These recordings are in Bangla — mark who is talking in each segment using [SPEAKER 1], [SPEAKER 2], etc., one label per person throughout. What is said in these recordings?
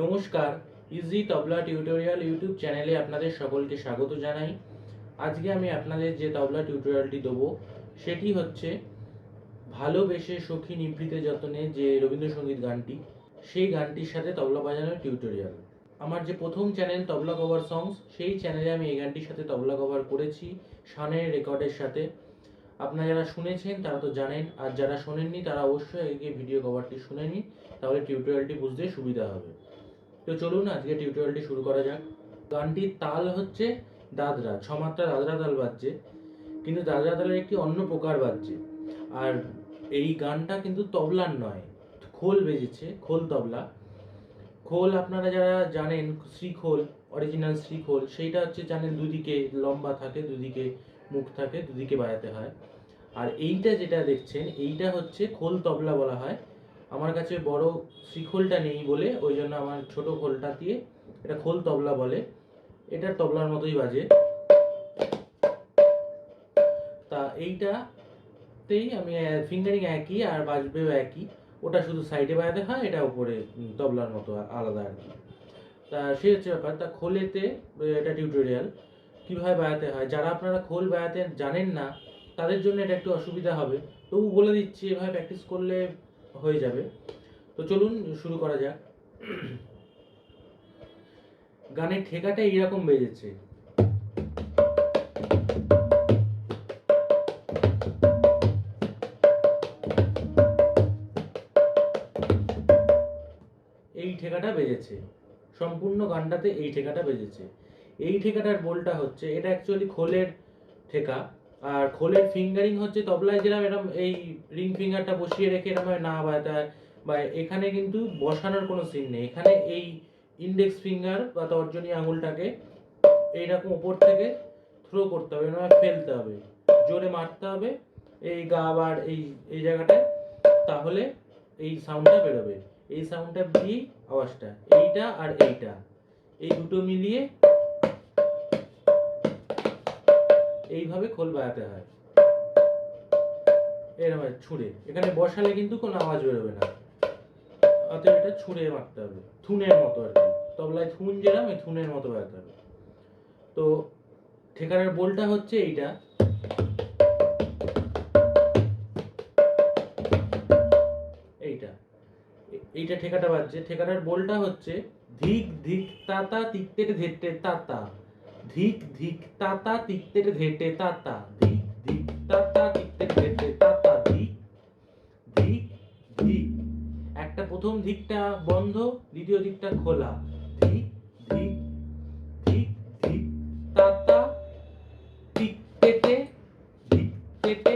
[SPEAKER 1] নমস্কার, ইজি তবলা টিউটোরিয়াল ইউটিউব চ্যানেলে আপনাদের সকলকে স্বাগত জানাই। আজকে আমি আপনাদের যে তবলা টিউটোরিয়ালটি দেবো সেটি হচ্ছে ভালোবেসে সখী নিভৃতে যতনে, যে রবীন্দ্রসঙ্গীত গানটি, সেই গানটির সাথে তবলা বাজানোর টিউটোরিয়াল। আমার যে প্রথম চ্যানেল তবলা কভার সংস, সেই চ্যানেলে আমি এই গানটির সাথে তবলা কভার করেছি শানের রেকর্ডের সাথে। আপনারা যারা শুনেছেন তারা তো জানেন, আর যারা শোনেননি তারা অবশ্যই এই ভিডিও কভারটি শুনে নিন, তাহলে টিউটোরিয়ালটি বুঝতে সুবিধা হবে। তো চলুন আজকে টিউটোরিয়ালটি শুরু করা যাক। গানটির তাল হচ্ছে দাদরা, ছমাত্রা দাদরা তাল বাজছে, কিন্তু দাদরা তালের একটি অন্য প্রকার বাজছে। আর এই গানটা কিন্তু তবলার নয়, খোল বেজেছে, খোল তবলা। খোল আপনারা যারা জানেন, শ্রীখোল, অরিজিনাল শ্রীখোল, সেইটা হচ্ছে জানেন দুদিকে লম্বা থাকে, দুদিকে মুখ থাকে, দুদিকে বাজাতে হয়। আর এইটা যেটা দেখছেন এইটা হচ্ছে খোল তবলা বলা হয়। আমার কাছে বড় শ্রীখোলটা নেই বলে ওই জন্য আমার ছোট খোলটা দিয়ে এটা খোল তবলা বলে। এটা তবলার মতোই বাজে। তা এইটাতেই আমি ফিঙ্গারিং একই আর বাজবেও একই, ওটা শুধু সাইডে বাজাতে হয়, এটা উপরে তবলার মতো আলাদা আর কি। তা সে হচ্ছে ব্যাপার। তা খোলেতে এটা টিউটোরিয়াল কীভাবে বাজাতে হয়, যারা আপনারা খোল বাজাতে জানেন না তাদের জন্য এটা একটু অসুবিধা হবে, তবু বলে দিচ্ছি, এভাবে প্র্যাকটিস করলে হয়ে যাবে। তো চলুন শুরু করা যাক। গানের ঠেকাটা এইরকম বেজেছে। এই ঠেকাটা বেজেছে, সম্পূর্ণ গানটাতে এই ঠেকাটা বেজেছে। এই ঠেকাটার বোলটা হচ্ছে, এটা অ্যাকচুয়ালি খোলের ঠেকা, আর খোলের ফিঙ্গারিং হচ্ছে তবলায় যেরকম এরকম এই রিং ফিঙ্গারটা বসিয়ে রেখে এরকম না বাজাতে হয়, বা এখানে কিন্তু বসানোর কোনো সিন নেই। এখানে এই ইন্ডেক্স ফিঙ্গার বা তর্জনী আঙুলটাকে এইরকম উপর থেকে থ্রো করতে হবে, এরকম ফেলতে হবে, জোরে মারতে হবে এই গা আবার এই এই জায়গাটায়, তাহলে এই সাউন্ডটা বেরোবে। এই সাউন্ডটা দিয়েই আওয়াজটা, এইটা আর এইটা, এই দুটো মিলিয়ে এইভাবে খোল বাজাতে হয়। এরকম ছুঁড়ে, এখানে বসালে কিন্তু কোনো আওয়াজ বেরোবে না, অতএব এটা ছুঁড়ে মারতে হবে, থুনের মতো আর কি। তবলায় থুন যেরকম, এই থুনের মতো বাজাতে হবে। তো ঠেকানোর বোলটা হচ্ছে এইটা, এইটা এইটা ঠেকাটা বাজছে। ঠেকাটার বোলটা হচ্ছে ধিক ধিক তাতা তিকতেটে ধেটে তাতা, ধিক ধিক তাতা তিকতেটে ধেটে তাতা, ধিক ধিক তাতা তিকতেটে ধেটে তাতা, ধিক ধিক ধিক। একটা প্রথম ধিকটা বন্ধ, দ্বিতীয় দিকটা খোলা, ধিক ধিক ধিক ধিক তাতা তিকতেটে ধিকতেটে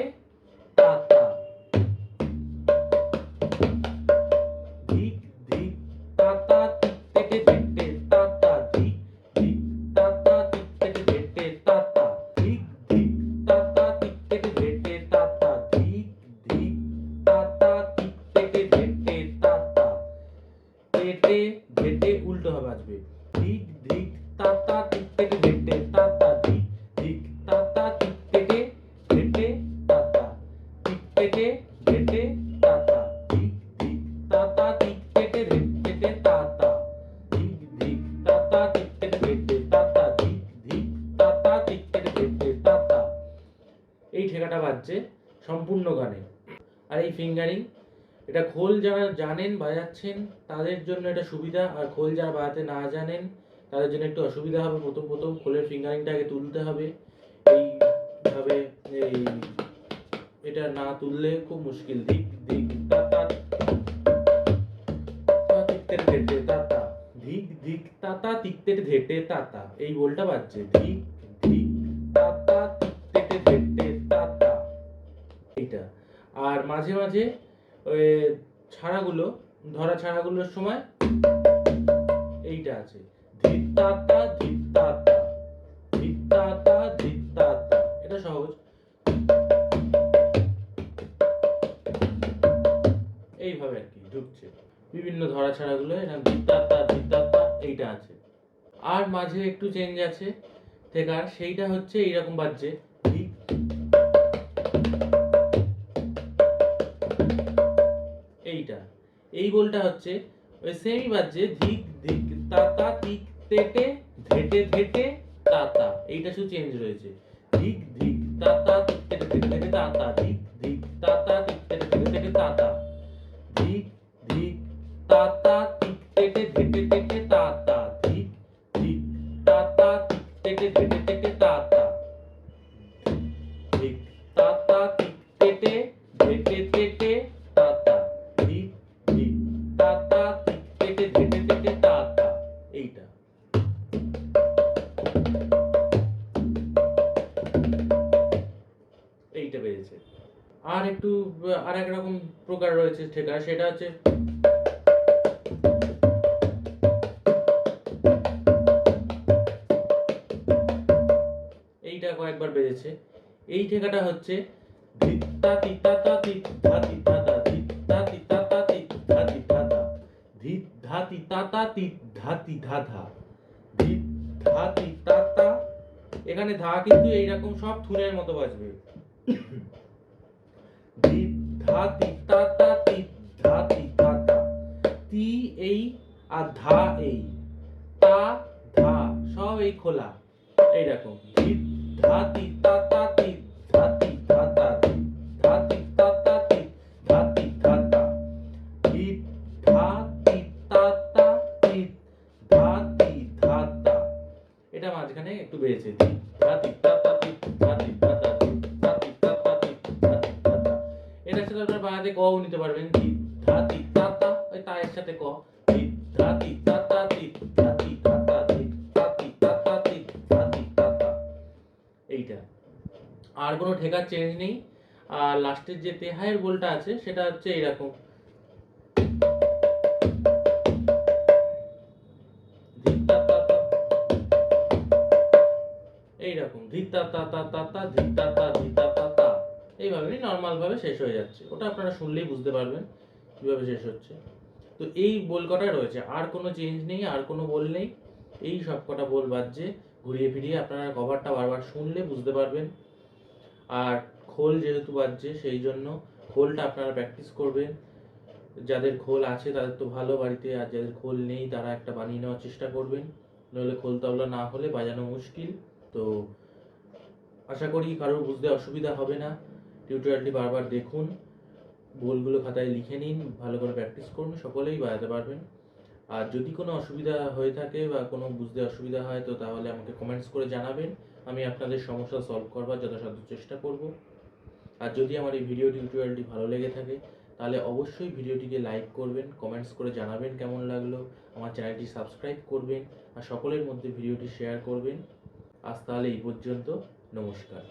[SPEAKER 1] তাতা, ধিক ধিক তাতা তিকতেটে ধেটে তাতা, ধিক ধিক তাতা তিকতেটে ধেটে তাতা, ধিক ধিক তাতা তিকতেটে ধেটে তাতা, ধিক ধিক তাতা তিকতেটে ধেটে তাতা। তেটে ধেটে উল্টো হবে বাজবে, ধিক ধিক তাতা তিকতেটে ধেটে তাতা, ধিক ধিক তাতা তিকতেটে ধেটে তাতা, তিকতেটে ধেটে তাতা, ধিক ধিক তাতা তিকতেটে ধেটে তাতা, ধিক ধিক তাতা তিকতেটে ধেটে তাতা, ধিক ধিক তাতা তিকতেটে ধেটে তাতা। এই ঠেকাটা বাজছে সম্পূর্ণ গানে। আর এই ফিঙ্গারিং, এটা খোল যারা জানেন বাজাচ্ছেন তাদের জন্য এটা সুবিধা, আর খোল যারা বাজাতে না জানেন তাদের জন্য একটু অসুবিধা হবে। প্রথম প্রথম খোলের ফিঙ্গারিংটা আগে তুলতে হবে এইভাবে, এই এটা না তুললে খুব মুশকিল। ধিক ধিক তাতা তিকতেটে ধেটে তাতা, ধিক ধিক তাতা তিকতেটে ধেটে তাতা, এই বোলটা বাজছে, ধিক ধিক তাতা তিকতেটে ধেটে তাতা, এইটা। আর মাঝে মাঝে ওই ছাড়াগুলো, ধরা ছাড়াগুলোর সময় এইটা আছে, ধিক তাতা ধিক তাতা, ধিক তাতা ধিক তাতা, এটা সহজ। এইভাবে আর কি ঢুকছে বিভিন্ন ধরা ছাড়াগুলো, এরকম ধিক তাতা ধিক তাতা, এইটা আছে। আর মাঝে একটু চেঞ্জ আছে ঠেকার, সেইটা হচ্ছে এইরকম বাজছে, ধিক, এইটা। এই বোলটা হচ্ছে ওই সেমই বাজছে, ধিক ধিক তাতা তিক তেটে ধেটে ধেটে তাতা, এইটা শুধু চেঞ্জ রয়েছে। ধিক ধিক তাতা তিক তেটে ধেটে ধেটে তাতা, ধিক ধিক তাতা তিক তেটে ধেটে ধেটে তাতা, ধিক ধিক তাতা তিক তেটে ধেটে ধেটে তাতা, ধিক ধিক তাতা তিক তেটে ধেটে ধেটে তাতা, ধিক তাতা তিক তেটে ধেটে ধেটে তাতা, ধিক ধিক তাতা তিক তেটে ধেটে ধেটে তাতা। এইটা এইটা বেড়েছে। আর একটু আর এক রকম প্রকার রয়েছে ঠেকা, সেটা হচ্ছে এইটা কয়েকবার বেজেছে। এই ঠেকাটা হচ্ছে ধিত্তা তিতা তা তিত ধা তিতা তা ধিত্তা তিতা তা তিত ধা তিতা তা, ধিত ধা তিতা তা তিত ধা তিধা ধা, ধিত ধা তিতা তা। এখানে ধা কিন্তু এইরকম সব থুনের মতো বাজবে। ধিত ধা তিতা তা তিত ধা তিতা তা, তি এই আর ধা এই, তা ধা সব এই খোলা এইরকম। ধিত ধা তিতা তা তিত ধা তিতা তা, ধিত ধা তিতা তা তিত ধা তিতা তা, ধিত ধা তিতা তা তিত ধা তিধা তা। এটা মাঝখানে একটু বেড়েছে। ধিত ধা তিতা তা তিত ধা তিতা তা, ধিত ধা তিতা তা তিত ধা তিতা তা। এটার সাথে আপনারা বাংলাতে ক ও নিতে পারবেন। ধিত ধা তিতা তা, ওই তা এর সাথে ক, ধিত ধা তিতা তা তিত ধা তিতা তা, ধিত ধা তিতা তা তিত ধা তিতা তা। এইটা আর কোনো ঠেকার চেঞ্জ নেই। আর লাস্টের যে তেহাইয়ের বোলটা আছে সেটা হচ্ছে এইরকম, ধিত্তা তা তা, এইরকম ধিত্তা তা তা তা তা, ধিত্তা তা ধিতা তা তা। এইভাবেই নর্মাল ভাবে শেষ হয়ে যাচ্ছে। ওটা আপনারা শুনলেই বুঝতে পারবেন কিভাবে শেষ হচ্ছে। তো এই বোল কটা রয়েছে, আর কোনো চেঞ্জ নেই, আর কোনো বোল নেই। এই সব কটা বোল বাজছে। ঘুরিয়ে ফিরিয়ে আপনারা কভারটা বারবার শুনলে বুঝতে পারবেন। আর খোল যেহেতু বাজছে সেই জন্য খোলটা আপনারা প্র্যাকটিস করবেন। যাদের খোল আছে তাদের তো ভালো বাড়িতে, আর যাদের খোল নেই তারা একটা বানিয়ে নেওয়ার চেষ্টা করবেন, নইলে খোল তবলা না হলে বাজানো মুশকিল। তো আশা করি কারোর বুঝতে অসুবিধা হবে না। টিউটোরিয়ালটি বারবার দেখুন, বোলগুলো খাতায় লিখে নিন, ভালো করে প্র্যাকটিস করুন, সকলেই বাজাতে পারবেন। আর যদি কোনো অসুবিধা হয়ে থাকে বা কোনো বুঝতে অসুবিধা হয় তো তাহলে আমাকে কমেন্টস করে জানাবেন। আমি আপনাদের সমস্যা সলভ করবার যথাসাধ্য চেষ্টা করব। আর যদি আমার এই ভিডিও টিউটোরিয়ালটি ভালো লেগে থাকে তাহলে অবশ্যই ভিডিওটিকে লাইক করবেন, কমেন্টস করে জানাবেন কেমন লাগলো, আমার চ্যানেলটি সাবস্ক্রাইব করবেন আর সকলের মধ্যে ভিডিওটি শেয়ার করবেন। আজ তাহলে এই পর্যন্ত, নমস্কার।